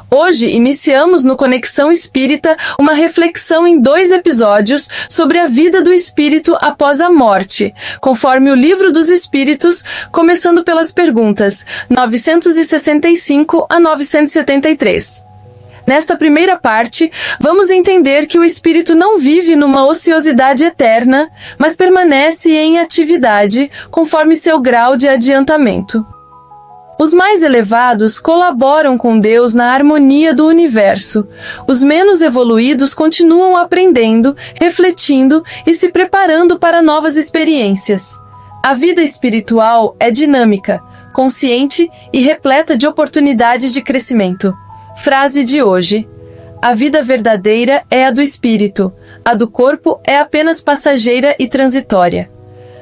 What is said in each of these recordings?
Hoje iniciamos no Conexão Espírita uma reflexão em 2 episódios sobre a vida do espírito após a morte, conforme o Livro dos Espíritos, começando pelas perguntas 965 a 973. Nesta primeira parte, vamos entender que o espírito não vive numa ociosidade eterna, mas permanece em atividade, conforme seu grau de adiantamento. Os mais elevados colaboram com Deus na harmonia do universo. Os menos evoluídos continuam aprendendo, refletindo e se preparando para novas experiências. A vida espiritual é dinâmica, consciente e repleta de oportunidades de crescimento. Frase de hoje: a vida verdadeira é a do espírito, a do corpo é apenas passageira e transitória.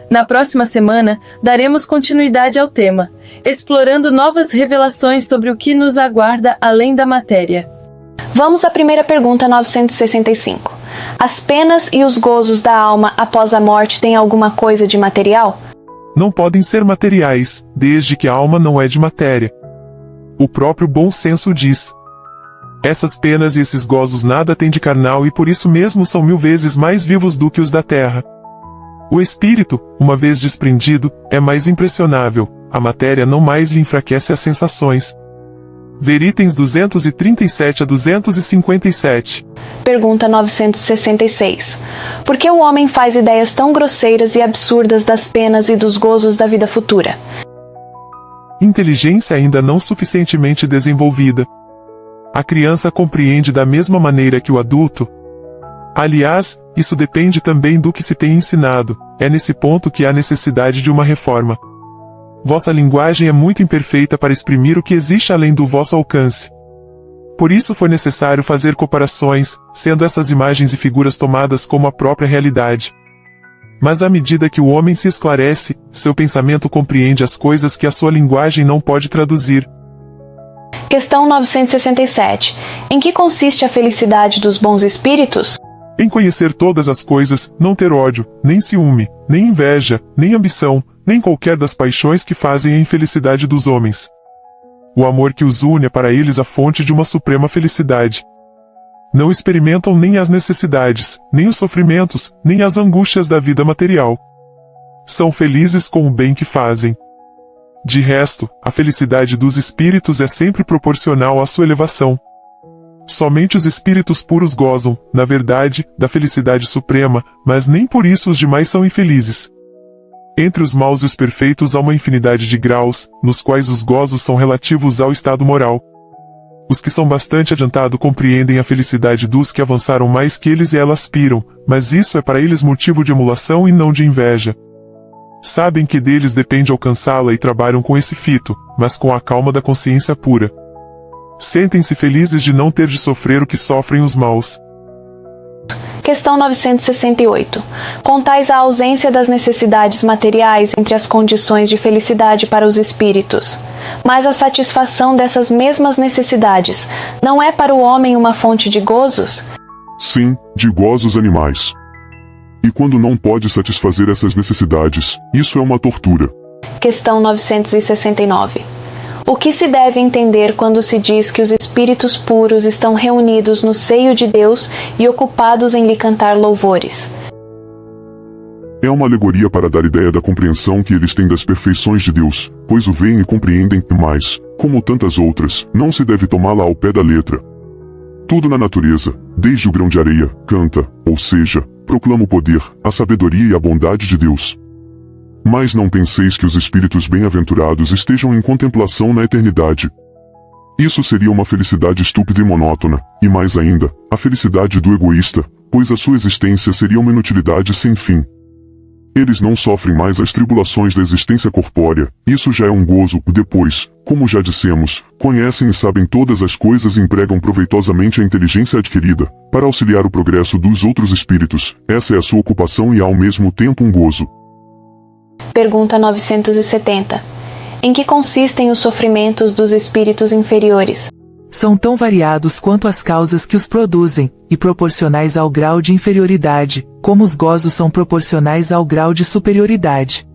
Na próxima semana, daremos continuidade ao tema, explorando novas revelações sobre o que nos aguarda além da matéria. Vamos à primeira pergunta 965. As penas e os gozos da alma após a morte têm alguma coisa de material? Não podem ser materiais, desde que a alma não é de matéria. O próprio bom senso diz. Essas penas e esses gozos nada têm de carnal e por isso mesmo são 1000 vezes mais vivos do que os da terra. O espírito, uma vez desprendido, é mais impressionável, a matéria não mais lhe enfraquece as sensações. Ver itens 237 a 257. Pergunta 966. Por que o homem faz ideias tão grosseiras e absurdas das penas e dos gozos da vida futura? Inteligência ainda não suficientemente desenvolvida. A criança compreende da mesma maneira que o adulto. Aliás, isso depende também do que se tem ensinado, é nesse ponto que há necessidade de uma reforma. Vossa linguagem é muito imperfeita para exprimir o que existe além do vosso alcance. Por isso foi necessário fazer comparações, sendo essas imagens e figuras tomadas como a própria realidade. Mas à medida que o homem se esclarece, seu pensamento compreende as coisas que a sua linguagem não pode traduzir. Questão 967. Em que consiste a felicidade dos bons espíritos? Em conhecer todas as coisas, não ter ódio, nem ciúme, nem inveja, nem ambição, nem qualquer das paixões que fazem a infelicidade dos homens. O amor que os une é para eles a fonte de uma suprema felicidade. Não experimentam nem as necessidades, nem os sofrimentos, nem as angústias da vida material. São felizes com o bem que fazem. De resto, a felicidade dos espíritos é sempre proporcional à sua elevação. Somente os espíritos puros gozam, na verdade, da felicidade suprema, mas nem por isso os demais são infelizes. Entre os maus e os perfeitos há uma infinidade de graus, nos quais os gozos são relativos ao estado moral. Os que são bastante adiantados compreendem a felicidade dos que avançaram mais que eles e ela aspiram, mas isso é para eles motivo de emulação e não de inveja. Sabem que deles depende alcançá-la e trabalham com esse fito, mas com a calma da consciência pura. Sentem-se felizes de não ter de sofrer o que sofrem os maus. Questão 968. Contais a ausência das necessidades materiais entre as condições de felicidade para os espíritos. Mas a satisfação dessas mesmas necessidades não é para o homem uma fonte de gozos? Sim, de gozos animais. E quando não pode satisfazer essas necessidades, isso é uma tortura. Questão 969. O que se deve entender quando se diz que os espíritos puros estão reunidos no seio de Deus e ocupados em lhe cantar louvores? É uma alegoria para dar ideia da compreensão que eles têm das perfeições de Deus, pois o veem e compreendem, mas, como tantas outras, não se deve tomá-la ao pé da letra. Tudo na natureza, desde o grão de areia, canta, ou seja, proclama o poder, a sabedoria e a bondade de Deus. Mas não penseis que os espíritos bem-aventurados estejam em contemplação na eternidade. Isso seria uma felicidade estúpida e monótona, e mais ainda, a felicidade do egoísta, pois a sua existência seria uma inutilidade sem fim. Eles não sofrem mais as tribulações da existência corpórea, isso já é um gozo, depois, como já dissemos, conhecem e sabem todas as coisas e empregam proveitosamente a inteligência adquirida, para auxiliar o progresso dos outros espíritos, essa é a sua ocupação e ao mesmo tempo um gozo. Pergunta 970. Em que consistem os sofrimentos dos espíritos inferiores? São tão variados quanto as causas que os produzem, e proporcionais ao grau de inferioridade, como os gozos são proporcionais ao grau de superioridade.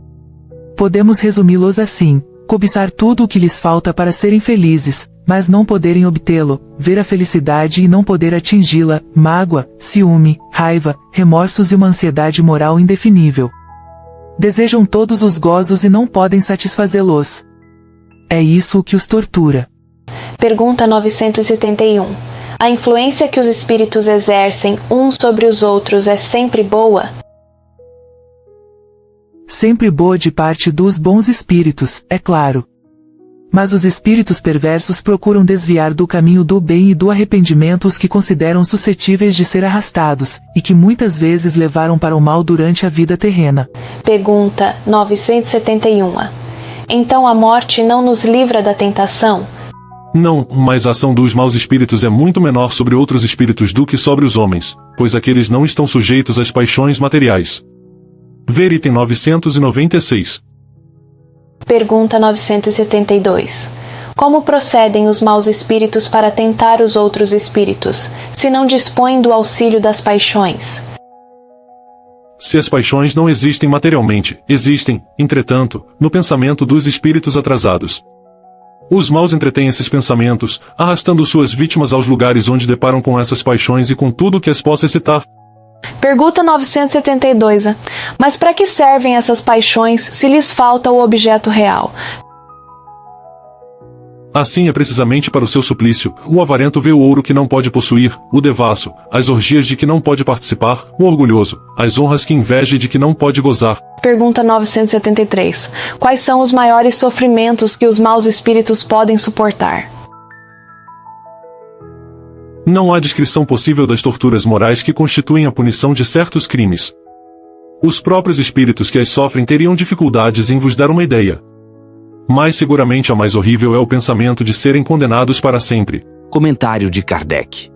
Podemos resumi-los assim: cobiçar tudo o que lhes falta para serem felizes, mas não poderem obtê-lo, ver a felicidade e não poder atingi-la, mágoa, ciúme, raiva, remorsos e uma ansiedade moral indefinível. Desejam todos os gozos e não podem satisfazê-los. É isso o que os tortura. Pergunta 971. A influência que os espíritos exercem uns sobre os outros é sempre boa? Sempre boa de parte dos bons espíritos, é claro. Mas os espíritos perversos procuram desviar do caminho do bem e do arrependimento os que consideram suscetíveis de ser arrastados, e que muitas vezes levaram para o mal durante a vida terrena. Pergunta 971. Então a morte não nos livra da tentação? Não, mas a ação dos maus espíritos é muito menor sobre outros espíritos do que sobre os homens, pois aqueles não estão sujeitos às paixões materiais. Ver item 996. Pergunta 972. Como procedem os maus espíritos para tentar os outros espíritos, se não dispõem do auxílio das paixões? Se as paixões não existem materialmente, existem, entretanto, no pensamento dos espíritos atrasados. Os maus entretêm esses pensamentos, arrastando suas vítimas aos lugares onde deparam com essas paixões e com tudo que as possa excitar. Pergunta 972. Mas para que servem essas paixões se lhes falta o objeto real? Assim é precisamente para o seu suplício. O avarento vê o ouro que não pode possuir, o devasso, as orgias de que não pode participar, o orgulhoso, as honras que inveja e de que não pode gozar. Pergunta 973. Quais são os maiores sofrimentos que os maus espíritos podem suportar? Não há descrição possível das torturas morais que constituem a punição de certos crimes. Os próprios espíritos que as sofrem teriam dificuldades em vos dar uma ideia. Mas seguramente a mais horrível é o pensamento de serem condenados para sempre. Comentário de Kardec.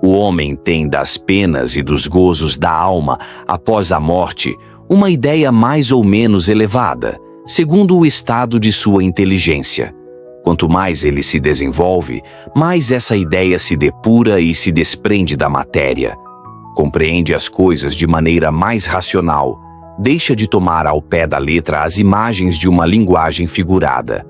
O homem tem das penas e dos gozos da alma após a morte uma ideia mais ou menos elevada, segundo o estado de sua inteligência. Quanto mais ele se desenvolve, mais essa ideia se depura e se desprende da matéria. Compreende as coisas de maneira mais racional, deixa de tomar ao pé da letra as imagens de uma linguagem figurada.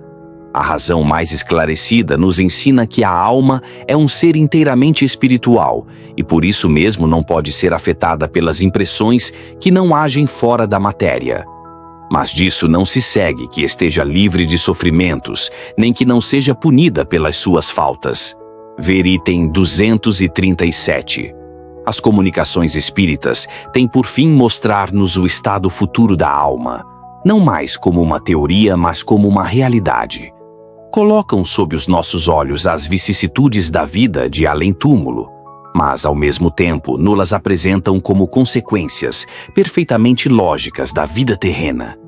A razão mais esclarecida nos ensina que a alma é um ser inteiramente espiritual e por isso mesmo não pode ser afetada pelas impressões que não agem fora da matéria. Mas disso não se segue que esteja livre de sofrimentos, nem que não seja punida pelas suas faltas. Ver item 237. As comunicações espíritas têm por fim mostrar-nos o estado futuro da alma, não mais como uma teoria, mas como uma realidade. Colocam sob os nossos olhos as vicissitudes da vida de além-túmulo, mas ao mesmo tempo nos-las apresentam como consequências perfeitamente lógicas da vida terrena.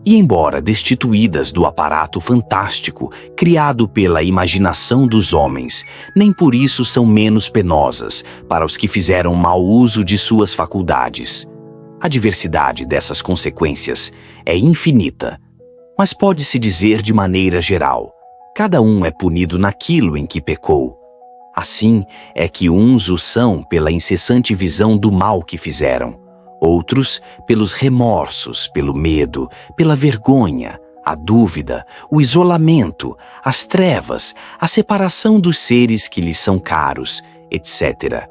E embora destituídas do aparato fantástico criado pela imaginação dos homens, nem por isso são menos penosas para os que fizeram mau uso de suas faculdades. A diversidade dessas consequências é infinita, mas pode-se dizer de maneira geral: cada um é punido naquilo em que pecou. Assim é que uns o são pela incessante visão do mal que fizeram, outros pelos remorsos, pelo medo, pela vergonha, a dúvida, o isolamento, as trevas, a separação dos seres que lhes são caros, etc.